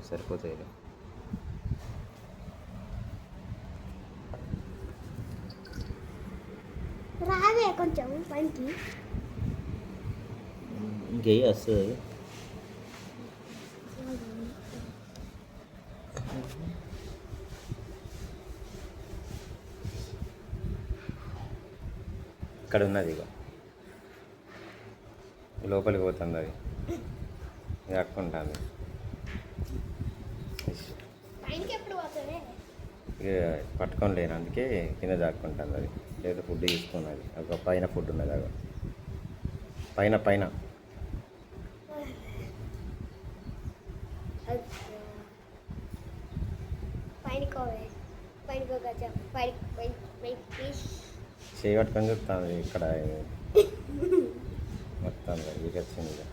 సరిపోతాయి. రావే కొంచెం పైకి ఇంకే వస్తుంది. ఇక్కడ ఉన్నది ఇక లోపలికి పోతుంది అది కక్కుంటుంది. ఇక పట్టుకొని లేను అందుకే కింద దాక్కుంటుంది అది. లేదా ఫుడ్ తీసుకున్నది ఒక పైన ఫుడ్ ఉన్నది అది పైన పైన చేయి పట్టుకొని చెప్తాను ఇక్కడ మొత్తం ఇక వచ్చింది.